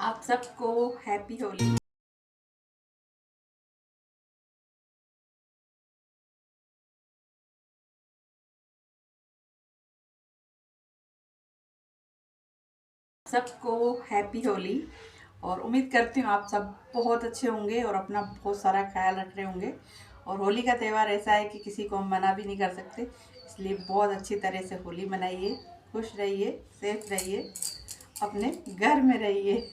आप सबको हैप्पी होली। सबको हैप्पी होली। और उम्मीद करती हूँ आप सब बहुत अच्छे होंगे और अपना बहुत सारा ख्याल रख रहे होंगे। और होली का त्यौहार ऐसा है कि किसी को हम मना भी नहीं कर सकते, इसलिए बहुत अच्छी तरह से होली मनाइए, खुश रहिए, सेफ रहिए, अपने घर में रहिए।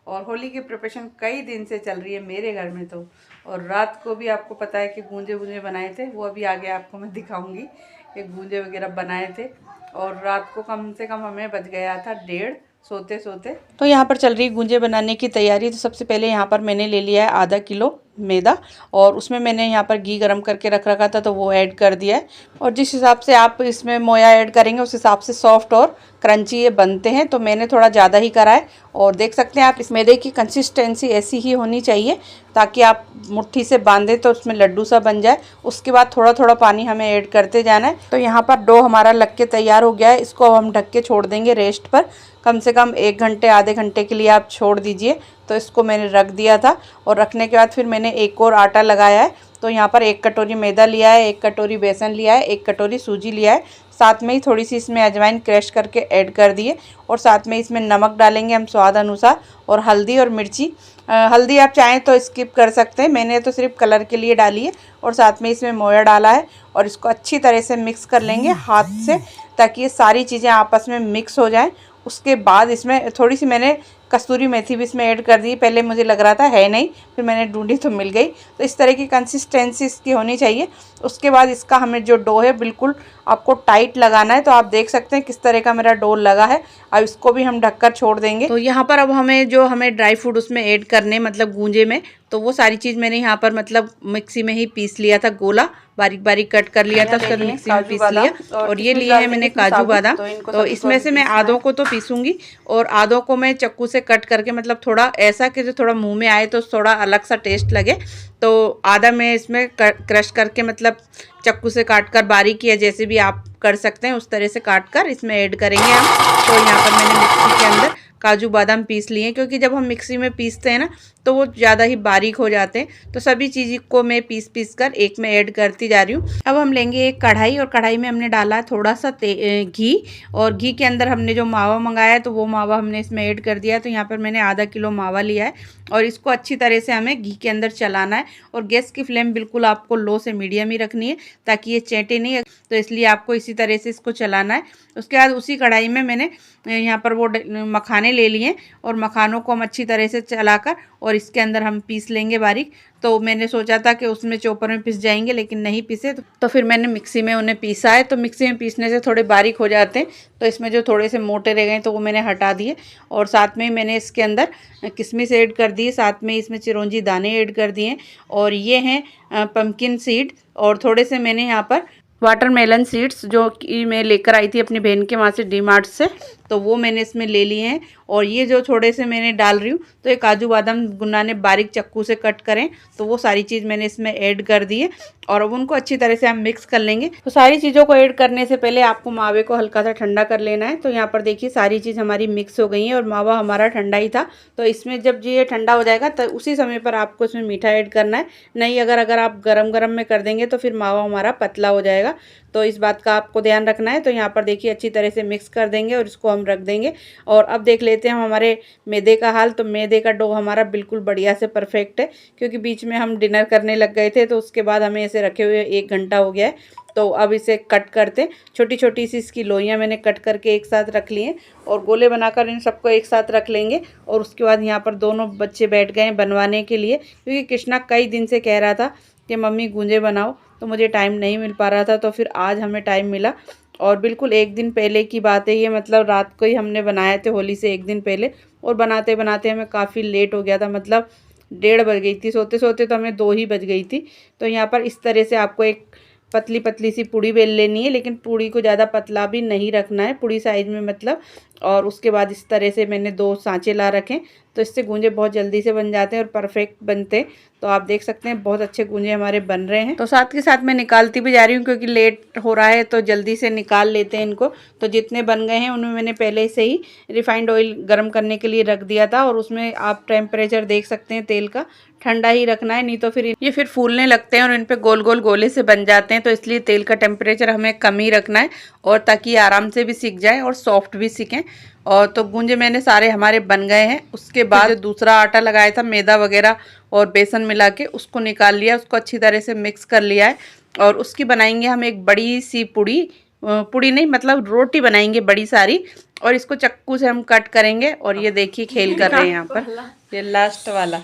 और होली की प्रिपरेशन कई दिन से चल रही है मेरे घर में तो। और रात को भी आपको पता है कि गूंजे वूंजे बनाए थे, वो अभी आगे आपको मैं दिखाऊंगी कि गूंजे वगैरह बनाए थे। और रात को कम से कम हमें बज गया था 1:30 सोते सोते। तो यहाँ पर चल रही गूंजे बनाने की तैयारी। तो सबसे पहले यहाँ पर मैंने ले लिया है आधा किलो मैदा, और उसमें मैंने यहाँ पर घी गरम करके रख रखा था तो वो ऐड कर दिया है। और जिस हिसाब से आप इसमें मोया ऐड करेंगे उस हिसाब से सॉफ्ट और क्रंची ये बनते हैं, तो मैंने थोड़ा ज़्यादा ही करा है। और देख सकते हैं आप, इस मैदे की कंसिस्टेंसी ऐसी ही होनी चाहिए ताकि आप मुट्ठी से बांधे तो उसमें लड्डू सा बन जाए। उसके बाद थोड़ा थोड़ा पानी हमें ऐड करते जाना है। तो यहाँ पर डो हमारा लग के तैयार हो गया है। इसको अब हम ढक के छोड़ देंगे रेस्ट पर। कम से कम 1 घंटे आधे घंटे के लिए आप छोड़ दीजिए। तो इसको मैंने रख दिया था, और रखने के बाद फिर मैंने एक और आटा लगाया है। तो यहाँ पर 1 कटोरी मैदा लिया है, 1 कटोरी बेसन लिया है, 1 कटोरी सूजी लिया है। साथ में ही थोड़ी सी इसमें अजवाइन क्रश करके ऐड कर दिए। और साथ में इसमें नमक डालेंगे हम स्वाद अनुसार, और हल्दी और मिर्ची। हल्दी आप चाहें तो स्किप कर सकते हैं, मैंने तो सिर्फ कलर के लिए डाली है। और साथ में इसमें मोया डाला है, और इसको अच्छी तरह से मिक्स कर लेंगे हाथ से, ताकि ये सारी चीज़ें आपस में मिक्स हो जाएं। उसके बाद इसमें थोड़ी सी मैंने कस्तूरी मेथी भी इसमें ऐड कर दी। पहले मुझे लग रहा था है नहीं, फिर मैंने ढूंढी तो मिल गई। तो इस तरह की कंसिस्टेंसी इसकी होनी चाहिए। उसके बाद इसका हमें जो डो है बिल्कुल आपको टाइट लगाना है। तो आप देख सकते हैं किस तरह का मेरा डो लगा है। अब इसको भी हम ढककर छोड़ देंगे। तो यहाँ पर अब हमें ड्राई फ्रूट उसमें ऐड करने, मतलब गूंजे में, तो वो सारी चीज़ मैंने यहाँ पर मतलब मिक्सी में ही पीस लिया था। गोला बारीक बारीक कट कर लिया था, उसका मिक्सी में पीस लिया। और ये लिए हैं मैंने काजू बादाम। तो इसमें से मैं आधों को तो पीसूंगी, और आधों को मैं चक्कू से कट करके, मतलब थोड़ा ऐसा कि जो थोड़ा मुंह में आए तो थोड़ा अलग सा टेस्ट लगे। तो आधा मैं इसमें क्रश करके, मतलब चक्कू से काट कर बारीक, या जैसे भी आप कर सकते हैं उस तरह से काट कर इसमें ऐड करेंगे हम। तो यहाँ पर मैंने मिक्सी के अंदर काजू बादाम पीस लिए हैं, क्योंकि जब हम मिक्सी में पीसते हैं ना तो वो ज़्यादा ही बारीक हो जाते हैं। तो सभी चीज़ को मैं पीस कर एक में ऐड करती जा रही हूँ। अब हम लेंगे एक कढ़ाई, और कढ़ाई में हमने डाला थोड़ा सा घी। और घी के अंदर हमने जो मावा मंगाया है तो वो मावा हमने इसमें ऐड कर दिया है। तो यहाँ पर मैंने आधा किलो मावा लिया है, और इसको अच्छी तरह से हमें घी के अंदर चलाना है। और गैस की फ्लेम बिल्कुल आपको लो से मीडियम ही रखनी है, ताकि ये चेंटे नहीं। तो इसलिए आपको इसी तरह से इसको चलाना है। उसके बाद उसी कढ़ाई में मैंने यहाँ पर वो मखाने ले लिए, और मखानों को हम अच्छी तरह से चलाकर और इसके अंदर हम पीस लेंगे बारीक। तो मैंने सोचा था कि उसमें चॉपर में पिस जाएंगे, लेकिन नहीं पिसे। तो फिर मैंने मिक्सी में उन्हें पीसा है। तो मिक्सी में पीसने से थोड़े बारीक हो जाते हैं। तो इसमें जो थोड़े से मोटे रह गए तो वो मैंने हटा दिए। और साथ में मैंने इसके अंदर किशमिश ऐड कर दी, साथ में इसमें चिरौंजी दाने ऐड कर दिए। और ये हैं पम्पकिन सीड, और थोड़े से मैंने यहाँ पर वाटरमेलन सीड्स, जो कि मैं लेकर आई थी अपनी बहन के वहाँ से, डी-मार्ट से, तो वो मैंने इसमें ले लिए हैं। और ये जो थोड़े से मैंने डाल रही हूँ, तो ये काजू बादाम गुन्ना ने बारीक चक्कू से कट करें, तो वो सारी चीज़ मैंने इसमें ऐड कर दी है। और अब उनको अच्छी तरह से हम मिक्स कर लेंगे। तो सारी चीज़ों को ऐड करने से पहले आपको मावे को हल्का सा ठंडा कर लेना है। तो यहाँ पर देखिए सारी चीज़ हमारी मिक्स हो गई है, और मावा हमारा ठंडा ही था। तो इसमें जब ये ठंडा हो जाएगा तो उसी समय पर आपको इसमें मीठा ऐड करना है। नहीं, अगर आप गरम गरम में कर देंगे तो फिर मावा हमारा पतला हो जाएगा। तो इस बात का आपको ध्यान रखना है। तो यहाँ पर देखिए अच्छी तरह से मिक्स कर देंगे, और इसको हम रख देंगे। और अब देख लेते हैं हम हमारे मैदे का हाल। तो मैदे का डो हमारा बिल्कुल बढ़िया से परफेक्ट है, क्योंकि बीच में हम डिनर करने लग गए थे, तो उसके बाद हमें इसे रखे हुए 1 घंटा हो गया है। तो अब इसे कट करते। छोटी छोटी सी इसकी लोइयाँ मैंने कट करके एक साथ रख ली हैं, और गोले बनाकर इन सबको एक साथ रख लेंगे। और उसके बाद यहाँ पर दोनों बच्चे बैठ गए हैं बनवाने के लिए, क्योंकि कृष्णा कई दिन से कह रहा था कि मम्मी गूंजे बनाओ, तो मुझे टाइम नहीं मिल पा रहा था। तो फिर आज हमें टाइम मिला, और बिल्कुल 1 दिन पहले की बात है ये, मतलब रात को ही हमने बनाए थे, होली से 1 दिन पहले। और बनाते बनाते हमें काफ़ी लेट हो गया था, मतलब 1:30 बज गई थी। सोते सोते तो हमें 2 ही बज गई थी। तो यहाँ पर इस तरह से आपको एक पतली पतली सी पूड़ी बेल लेनी है, लेकिन पूड़ी को ज़्यादा पतला भी नहीं रखना है, पूड़ी साइज में मतलब और उसके बाद इस तरह से मैंने 2 सांचे ला रखे, तो इससे गूंजे बहुत जल्दी से बन जाते हैं और परफेक्ट बनते हैं। तो आप देख सकते हैं बहुत अच्छे गूंजे हमारे बन रहे हैं। तो साथ के साथ मैं निकालती भी जा रही हूँ क्योंकि लेट हो रहा है, तो जल्दी से निकाल लेते हैं इनको। तो जितने बन गए हैं उनमें मैंने पहले से ही रिफाइंड ऑयल गर्म करने के लिए रख दिया था, और उसमें आप टेम्परेचर देख सकते हैं तेल का, ठंडा ही रखना है, नहीं तो फिर ये फूलने लगते हैं और इन पे गोल गोल गोले से बन जाते हैं। तो इसलिए तेल का टेम्परेचर हमें कम ही रखना है, और ताकि आराम से भी सीख जाए और सॉफ्ट भी सीखें। और तो गूंजे मैंने सारे हमारे बन गए हैं। उसके बाद जो दूसरा आटा लगाया था मैदा वगैरह और बेसन मिला के, उसको निकाल लिया, उसको अच्छी तरह से मिक्स कर लिया है। और उसकी बनाएंगे हम एक बड़ी सी पुड़ी नहीं, मतलब रोटी बनाएंगे बड़ी सारी, और इसको चक्कू से हम कट करेंगे। और ये देखिए खेल कर रहे हैं यहाँ पर, ये लास्ट वाला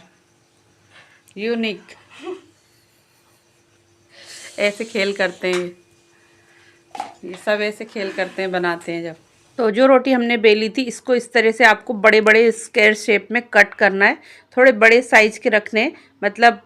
यूनिक ऐसे खेल करते हैं, ये सब ऐसे खेल करते हैं, बनाते हैं जब। तो जो रोटी हमने बेली थी, इसको इस तरह से आपको बड़े बड़े स्क्वायर शेप में कट करना है, थोड़े बड़े साइज के रखने हैं। मतलब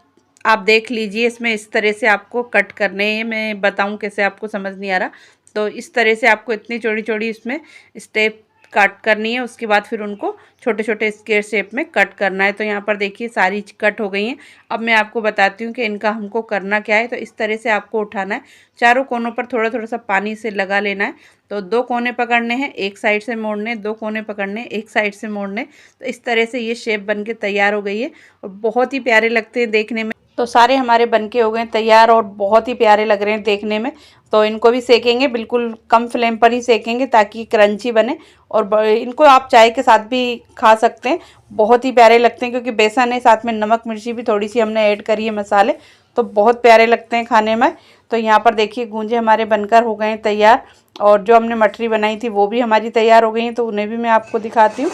आप देख लीजिए, इसमें इस तरह से आपको कट करने हैं। मैं बताऊं कैसे, आपको समझ नहीं आ रहा, तो इस तरह से आपको इतनी चौड़ी चौड़ी इसमें स्टेप कट करनी है। उसके बाद फिर उनको छोटे छोटे स्क्वायर शेप में कट करना है। तो यहाँ पर देखिए सारी कट हो गई हैं। अब मैं आपको बताती हूँ कि इनका हमको करना क्या है। तो इस तरह से आपको उठाना है, चारों कोनों पर थोड़ा थोड़ा सा पानी से लगा लेना है। तो 2 कोने पकड़ने हैं, एक साइड से मोड़ने, 2 कोने पकड़ने, एक साइड से मोड़ने। तो इस तरह से ये शेप बन के तैयार हो गई है और बहुत ही प्यारे लगते हैं देखने में। तो सारे हमारे बनके हो गए तैयार और बहुत ही प्यारे लग रहे हैं देखने में। तो इनको भी सेकेंगे, बिल्कुल कम फ्लेम पर ही सेकेंगे ताकि क्रंची बने। और इनको आप चाय के साथ भी खा सकते हैं, बहुत ही प्यारे लगते हैं, क्योंकि बेसन है, साथ में नमक मिर्ची भी थोड़ी सी हमने ऐड करी है, मसाले, तो बहुत प्यारे लगते हैं खाने में। तो यहाँ पर देखिए गूंजे हमारे बनकर हो गए हैं तैयार, और जो हमने मठरी बनाई थी वो भी हमारी तैयार हो गई हैं। तो उन्हें भी मैं आपको दिखाती हूँ।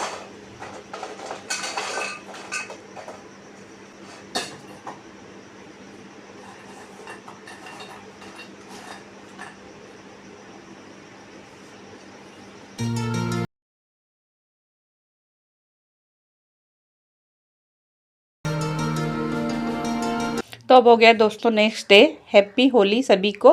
तो अब हो गया दोस्तों नेक्स्ट डे, हैप्पी होली सभी को।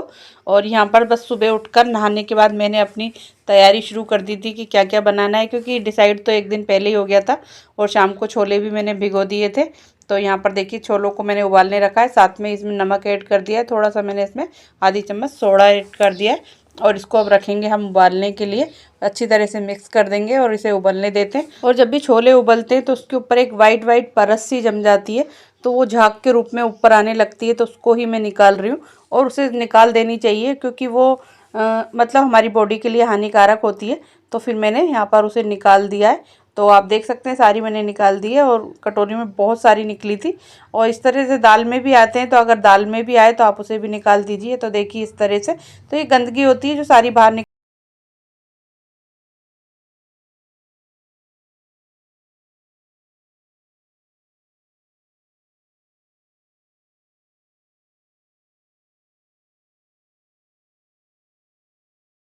और यहाँ पर बस सुबह उठकर नहाने के बाद मैंने अपनी तैयारी शुरू कर दी थी कि क्या क्या बनाना है, क्योंकि डिसाइड तो एक दिन पहले ही हो गया था। और शाम को छोले भी मैंने भिगो दिए थे। तो यहाँ पर देखिए छोलों को मैंने उबालने रखा है, साथ में इसमें नमक ऐड कर दिया है, थोड़ा सा मैंने इसमें आधी चम्मच सोडा ऐड कर दिया है। और इसको अब रखेंगे हम उबालने के लिए, अच्छी तरह से मिक्स कर देंगे और इसे उबलने देते हैं। और जब भी छोले उबलते हैं तो उसके ऊपर एक वाइट वाइट परत सी जम जाती है, तो वो झाग के रूप में ऊपर आने लगती है। तो उसको ही मैं निकाल रही हूँ, और उसे निकाल देनी चाहिए क्योंकि वो मतलब हमारी बॉडी के लिए हानिकारक होती है। तो फिर मैंने यहाँ पर उसे निकाल दिया है। तो आप देख सकते हैं सारी मैंने निकाल दी है, और कटोरी में बहुत सारी निकली थी। और इस तरह से दाल में भी आते हैं, तो अगर दाल में भी आए तो आप उसे भी निकाल दीजिए। तो देखिए इस तरह से, तो ये गंदगी होती है जो सारी बाहर निकल।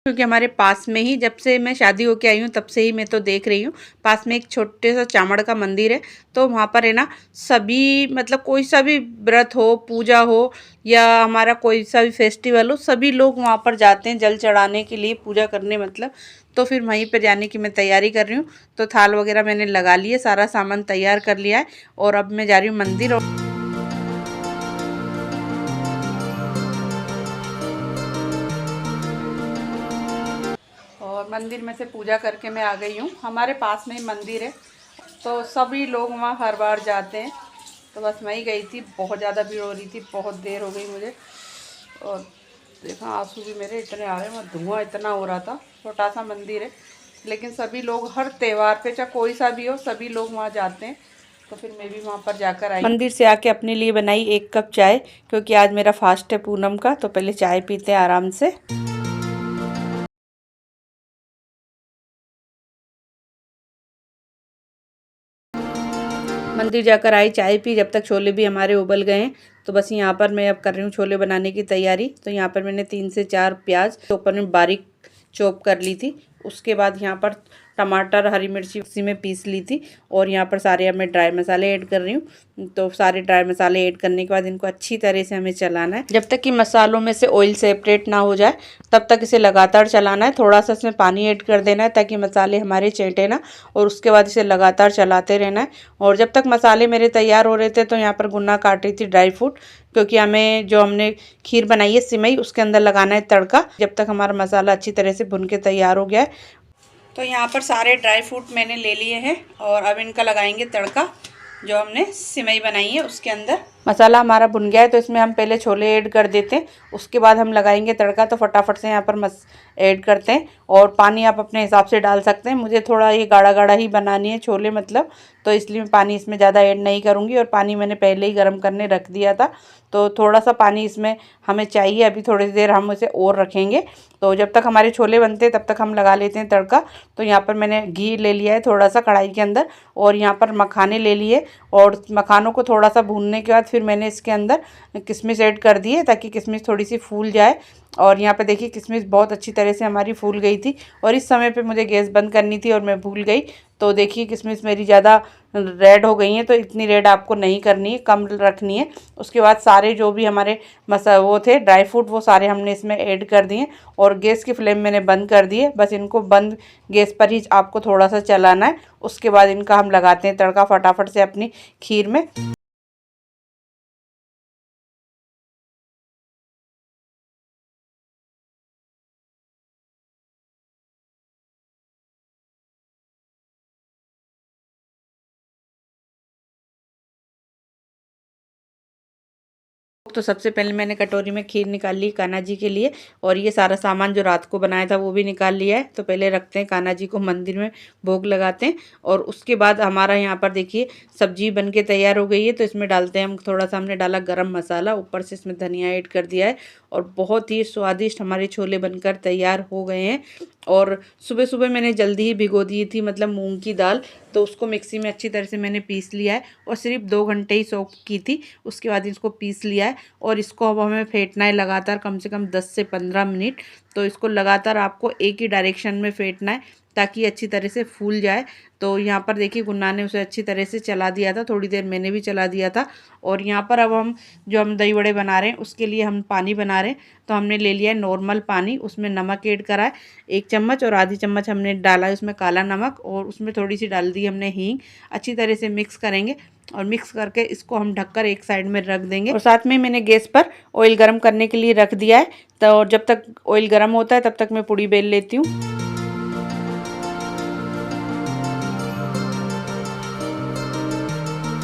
क्योंकि हमारे पास में ही, जब से मैं शादी होके आई हूँ तब से ही मैं तो देख रही हूँ, पास में एक छोटे सा चामड़ का मंदिर है। तो वहाँ पर है ना, सभी मतलब कोई सा भी व्रत हो, पूजा हो, या हमारा कोई सा भी फेस्टिवल हो, सभी लोग वहाँ पर जाते हैं जल चढ़ाने के लिए, पूजा करने मतलब। तो फिर वहीं पर जाने की मैं तैयारी कर रही हूँ। तो थाल वगैरह मैंने लगा लिए, सारा सामान तैयार कर लिया है, और अब मैं जा रही हूँ मंदिर। और मंदिर में से पूजा करके मैं आ गई हूँ। हमारे पास में ही मंदिर है, तो सभी लोग वहाँ हर बार जाते हैं। तो बस मैं ही गई थी, बहुत ज़्यादा भीड़ हो रही थी, बहुत देर हो गई मुझे। और देखा आंसू भी मेरे इतने आ रहे हैं, धुआं इतना हो रहा था। छोटा सा मंदिर है, लेकिन सभी लोग हर त्यौहार पे, चाहे कोई सा भी हो, सभी लोग वहाँ जाते हैं। तो फिर मैं भी वहाँ पर जाकर आई। मंदिर से आके अपने लिए बनाई 1 कप चाय, क्योंकि आज मेरा फास्ट है पूनम का। तो पहले चाय पीते हैं आराम से। मंदिर जाकर आई, चाय पी, जब तक छोले भी हमारे उबल गए हैं। तो बस यहाँ पर मैं अब कर रही हूँ छोले बनाने की तैयारी। तो यहाँ पर मैंने 3 से 4 प्याज ऊपर में बारीक चॉप कर ली थी। उसके बाद यहाँ पर टमाटर, हरी मिर्ची उसी में पीस ली थी। और यहाँ पर सारे अब मैं ड्राई मसाले ऐड कर रही हूँ। तो सारे ड्राई मसाले ऐड करने के बाद इनको अच्छी तरह से हमें चलाना है। जब तक कि मसालों में से ऑयल सेपरेट ना हो जाए तब तक इसे लगातार चलाना है। थोड़ा सा इसमें पानी ऐड कर देना है ताकि मसाले हमारे चेंटे ना, और उसके बाद इसे लगातार चलाते रहना है। और जब तक मसाले मेरे तैयार हो रहे थे तो यहाँ पर गुन्ना काट रही थी ड्राई फ्रूट, क्योंकि हमें जो हमने खीर बनाई है सिमई उसके अंदर लगाना है तड़का। जब तक हमारा मसाला अच्छी तरह से भुन के तैयार हो गया है, तो यहाँ पर सारे ड्राई फ्रूट मैंने ले लिए हैं और अब इनका लगाएंगे तड़का जो हमने सिमई बनाई है उसके अंदर। मसाला हमारा भुन गया है तो इसमें हम पहले छोले ऐड कर देते हैं, उसके बाद हम लगाएंगे तड़का। तो फटाफट से यहाँ पर ऐड करते हैं, और पानी आप अपने हिसाब से डाल सकते हैं। मुझे थोड़ा ये गाढ़ा गाढ़ा ही बनानी है छोले मतलब, तो इसलिए मैं पानी इसमें ज़्यादा ऐड नहीं करूँगी। और पानी मैंने पहले ही गर्म करने रख दिया था, तो थोड़ा सा पानी इसमें हमें चाहिए। अभी थोड़ी देर हम इसे और रखेंगे। तो जब तक हमारे छोले बनते हैं तब तक हम लगा लेते हैं तड़का। तो यहाँ पर मैंने घी ले लिया है थोड़ा सा कढ़ाई के अंदर, और यहाँ पर मखाने ले लिए, और मखानों को थोड़ा सा भूनने के बाद फिर मैंने इसके अंदर किशमिश ऐड कर दी है ताकि किशमिश थोड़ी सी फूल जाए। और यहाँ पे देखिए किशमिश बहुत अच्छी तरह से हमारी फूल गई थी, और इस समय पे मुझे गैस बंद करनी थी और मैं भूल गई। तो देखिए किशमिश मेरी ज़्यादा रेड हो गई हैं, तो इतनी रेड आपको नहीं करनी है, कम रखनी है। उसके बाद सारे जो भी हमारे वो थे ड्राई फ्रूट वो सारे हमने इसमें ऐड कर दिए, और गैस की फ्लेम मैंने बंद कर दी है। बस इनको बंद गैस पर ही आपको थोड़ा सा चलाना है। उसके बाद इनका हम लगाते हैं तड़का फटाफट से अपनी खीर में। तो सबसे पहले मैंने कटोरी में खीर निकाल ली कान्हा जी के लिए, और ये सारा सामान जो रात को बनाया था वो भी निकाल लिया है। तो पहले रखते हैं कान्हा जी को मंदिर में, भोग लगाते हैं। और उसके बाद हमारा यहाँ पर देखिए सब्जी बन के तैयार हो गई है। तो इसमें डालते हैं हम थोड़ा सा, हमने डाला गरम मसाला, ऊपर से इसमें धनिया ऐड कर दिया है, और बहुत ही स्वादिष्ट हमारे छोले बनकर तैयार हो गए हैं। और सुबह सुबह मैंने जल्दी ही भिगो दी थी मतलब मूंग की दाल, तो उसको मिक्सी में अच्छी तरह से मैंने पीस लिया है, और सिर्फ 2 घंटे ही सोक की थी। उसके बाद इसको पीस लिया है, और इसको अब हमें फेंटना है लगातार कम से कम 10 से 15 मिनट। तो इसको लगातार आपको एक ही डायरेक्शन में फेंटना है ताकि अच्छी तरह से फूल जाए। तो यहाँ पर देखिए गुन्ना ने उसे अच्छी तरह से चला दिया था, थोड़ी देर मैंने भी चला दिया था। और यहाँ पर अब हम दही बड़े बना रहे हैं उसके लिए हम पानी बना रहे हैं। तो हमने ले लिया है नॉर्मल पानी, उसमें नमक ऐड करा है 1 चम्मच, और आधी चम्मच हमने डाला है उसमें काला नमक, और उसमें थोड़ी सी डाल दी हमने हींग। अच्छी तरह से मिक्स करेंगे, और मिक्स करके इसको हम ढककर एक साइड में रख देंगे। और साथ में मैंने गैस पर ऑयल गर्म करने के लिए रख दिया है। तो जब तक ऑयल गर्म होता है तब तक मैं पूड़ी बेल लेती हूँ।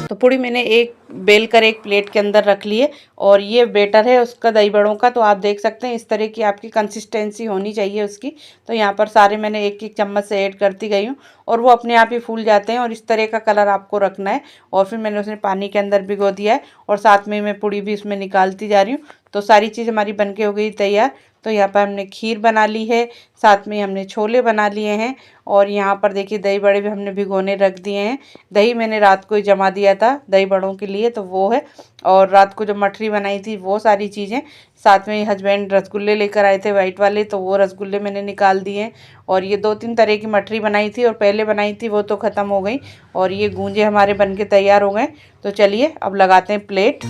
तो पूड़ी मैंने एक बेल कर एक प्लेट के अंदर रख ली है, और ये बेटर है उसका दही बड़ों का। तो आप देख सकते हैं इस तरह की आपकी कंसिस्टेंसी होनी चाहिए उसकी। तो यहाँ पर सारे मैंने एक एक चम्मच से ऐड करती गई हूँ, और वो अपने आप ही फूल जाते हैं, और इस तरह का कलर आपको रखना है। और फिर मैंने उसने पानी के अंदर भिगो दिया है, और साथ में मैं पूड़ी भी उसमें निकालती जा रही हूँ। तो सारी चीज़ हमारी बन के हो गई तैयार। तो यहाँ पर हमने खीर बना ली है, साथ में हमने छोले बना लिए हैं, और यहाँ पर देखिए दही बड़े भी हमने भिगोने रख दिए हैं। दही मैंने रात को ही जमा दिया था दही बड़ों के लिए, तो वो है। और रात को जो मठरी बनाई थी वो सारी चीज़ें, साथ में हस्बैंड रसगुल्ले लेकर आए थे वाइट वाले, तो वो रसगुल्ले मैंने निकाल दिए। और ये 2-3 तरह की मठरी बनाई थी, और पहले बनाई थी वो तो ख़त्म हो गई, और ये गूंजे हमारे बन के तैयार हो गए। तो चलिए अब लगाते हैं प्लेट।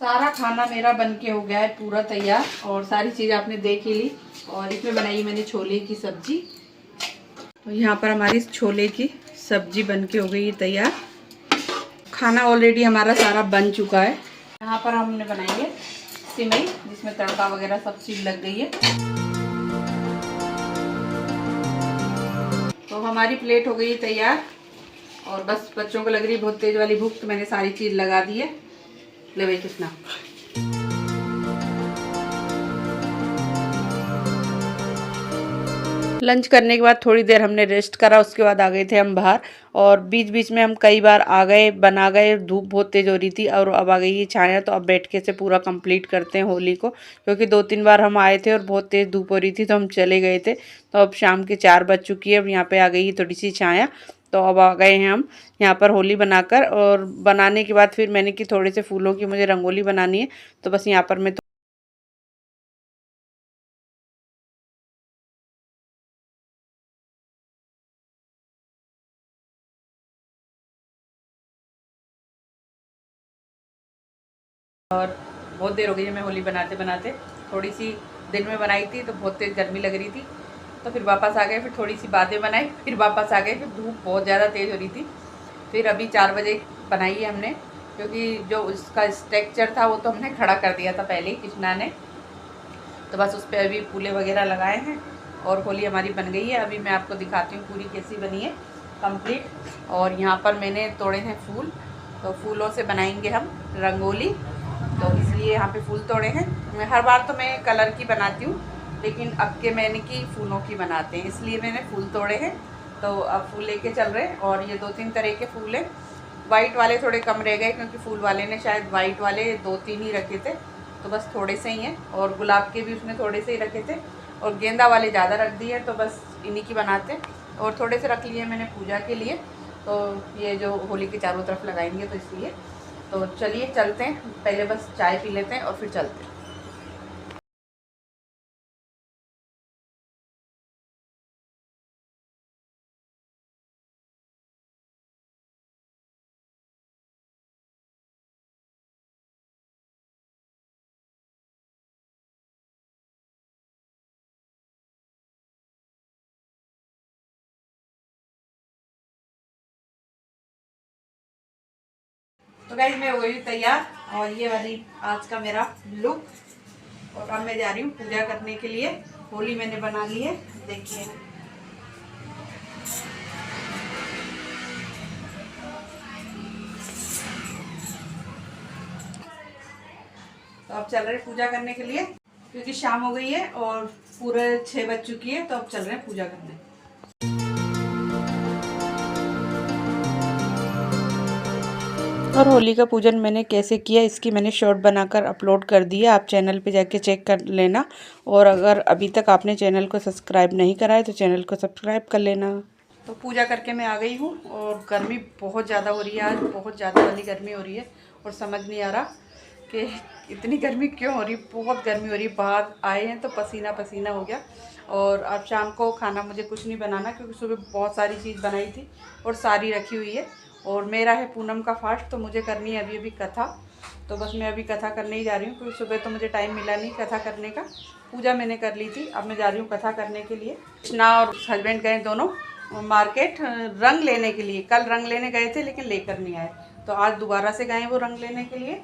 सारा खाना मेरा बन के हो गया है पूरा तैयार, और सारी चीज़ आपने देख ही ली। और इसमें बनाई मैंने छोले की सब्जी। तो यहाँ पर हमारी छोले की सब्जी बन के हो गई है तैयार। खाना ऑलरेडी हमारा सारा बन चुका है। यहाँ पर हमने बनाई है सिमई, जिसमें तड़का वगैरह सब चीज़ लग गई है। तो हमारी प्लेट हो गई तैयार, और बस बच्चों को लग रही बहुत तेज वाली भूख, तो मैंने सारी चीज़ लगा दी है। ले भाई कितना लंच करने के बाद थोड़ी देर हमने रेस्ट करा, उसके बाद आ गए थे हम बाहर। और बीच बीच में हम कई बार आ गए, बना गए, धूप बहुत तेज हो रही थी, और अब आ गई ये छाया। तो अब बैठ के से पूरा कंप्लीट करते हैं होली को, क्योंकि 2-3 बार हम आए थे और बहुत तेज़ धूप हो रही थी तो हम चले गए थे। तो अब शाम के 4 बज चुकी है, अब यहाँ पर आ गई है थोड़ी सी छाया। तो अब आ गए हैं हम यहाँ पर होली बनाकर, और बनाने के बाद फिर मैंने कि थोड़े से फूलों की मुझे रंगोली बनानी है। तो बस यहाँ पर मैं और बहुत देर हो गई है मैं होली बनाते बनाते। थोड़ी सी दिन में बनाई थी तो बहुत तेज़ गर्मी लग रही थी, तो फिर वापस आ गए, फिर थोड़ी सी बातें बनाई, फिर वापस आ गए, फिर धूप बहुत ज़्यादा तेज़ हो रही थी। फिर अभी 4 बजे बनाई है हमने, क्योंकि जो उसका स्ट्रक्चर था वो तो हमने खड़ा कर दिया था पहले ही कृष्णा ने, तो बस उस पर अभी फूले वगैरह लगाए हैं और होली हमारी बन गई है। अभी मैं आपको दिखाती हूँ पूरी कैसी बनी है कंप्लीट। और यहाँ पर मैंने तोड़े हैं फूल, तो फूलों से बनाएंगे हम रंगोली, तो इसलिए यहाँ पे फूल तोड़े हैं। मैं हर बार तो मैं कलर की बनाती हूँ, लेकिन अब के मैंने की फूलों की बनाते हैं, इसलिए मैंने फूल तोड़े हैं। तो अब फूल लेके चल रहे हैं, और ये 2-3 तरह के फूल हैं। वाइट वाले थोड़े कम रह गए, क्योंकि फूल वाले ने शायद वाइट वाले 2-3 ही रखे थे, तो बस थोड़े से ही हैं। और गुलाब के भी उसने थोड़े से ही रखे थे, और गेंदा वाले ज़्यादा रख दिए, तो बस इन्हीं की बनाते हैं। और थोड़े से रख लिए मैंने पूजा के लिए, तो ये जो होली के चारों तरफ लगाएंगे, तो इसलिए। तो चलिए चलते हैं, पहले बस चाय पी लेते हैं और फिर चलते हैं। तो गाइस मैं हो गई तैयार, और ये वाली आज का मेरा लुक। और अब मैं जा रही हूँ पूजा करने के लिए। होली मैंने बना ली है, देखिए। तो अब चल रहे हैं पूजा करने के लिए, क्योंकि शाम हो गई है और पूरे 6 बज चुकी है, तो अब चल रहे हैं पूजा करने। और होली का पूजन मैंने कैसे किया इसकी मैंने शॉर्ट बनाकर अपलोड कर दिया, आप चैनल पे जाके चेक कर लेना। और अगर अभी तक आपने चैनल को सब्सक्राइब नहीं करा है तो चैनल को सब्सक्राइब कर लेना। तो पूजा करके मैं आ गई हूँ, और गर्मी बहुत ज़्यादा हो रही है, आज बहुत ज़्यादा वाली गर्मी हो रही है, और समझ नहीं आ रहा कि इतनी गर्मी क्यों हो रही। बहुत गर्मी हो रही है, बाहर आए हैं तो पसीना पसीना हो गया। और अब शाम को खाना मुझे कुछ नहीं बनाना, क्योंकि सुबह बहुत सारी चीज़ बनाई थी और सारी रखी हुई है। और मेरा है पूनम का फास्ट, तो मुझे करनी है अभी कथा, तो बस मैं अभी कथा करने ही जा रही हूँ, क्योंकि सुबह तो मुझे टाइम मिला नहीं कथा करने का। पूजा मैंने कर ली थी, अब मैं जा रही हूँ कथा करने के लिए। कृष्णा और हस्बैंड गए दोनों मार्केट रंग लेने के लिए। कल रंग लेने गए थे लेकिन लेकर नहीं आए, तो आज दोबारा से गए वो रंग लेने के लिए।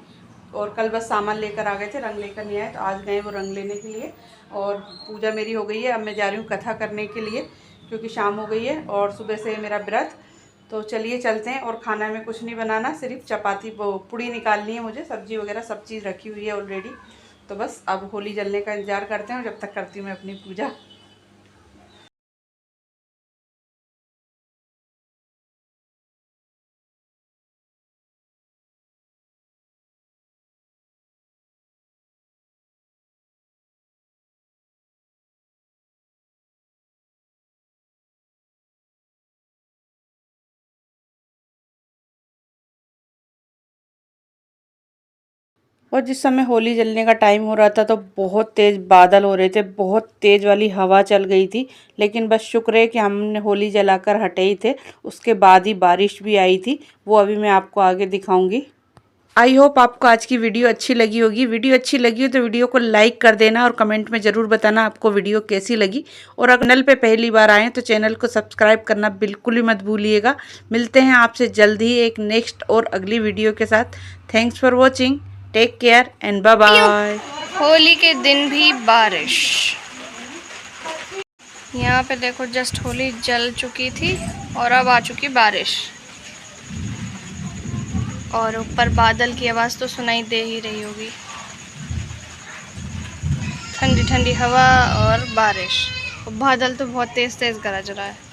और कल बस सामान लेकर आ गए थे, रंग लेकर नहीं आए, तो आज गए वो रंग लेने के लिए। और पूजा मेरी हो गई है, अब मैं जा रही हूँ कथा करने के लिए, क्योंकि शाम हो गई है और सुबह से मेरा व्रत। तो चलिए चलते हैं। और खाना में कुछ नहीं बनाना, सिर्फ चपाती पूड़ी निकालनी है मुझे, सब्जी वगैरह सब चीज़ रखी हुई है ऑलरेडी। तो बस अब होली जलने का इंतज़ार करते हैं, और जब तक करती हूँ मैं अपनी पूजा। और जिस समय होली जलने का टाइम हो रहा था तो बहुत तेज़ बादल हो रहे थे, बहुत तेज़ वाली हवा चल गई थी। लेकिन बस शुक्र है कि हमने होली जलाकर हटे ही थे, उसके बाद ही बारिश भी आई थी, वो अभी मैं आपको आगे दिखाऊंगी। आई होप आपको आज की वीडियो अच्छी लगी होगी। वीडियो अच्छी लगी हो तो वीडियो को लाइक कर देना, और कमेंट में ज़रूर बताना आपको वीडियो कैसी लगी। और अगर चैनल पे पहली बार आएँ तो चैनल को सब्सक्राइब करना बिल्कुल ही मत भूलिएगा। मिलते हैं आपसे जल्द ही एक नेक्स्ट और अगली वीडियो के साथ। Thanks for watching, take care and bye bye. Holi के दिन भी बारिश। यहाँ पे देखो जस्ट होली जल चुकी थी और अब आ चुकी बारिश, और ऊपर बादल की आवाज़ तो सुनाई दे ही रही होगी। ठंडी ठंडी हवा और बारिश, बादल तो बहुत तेज़ तेज़ गरज रहा है।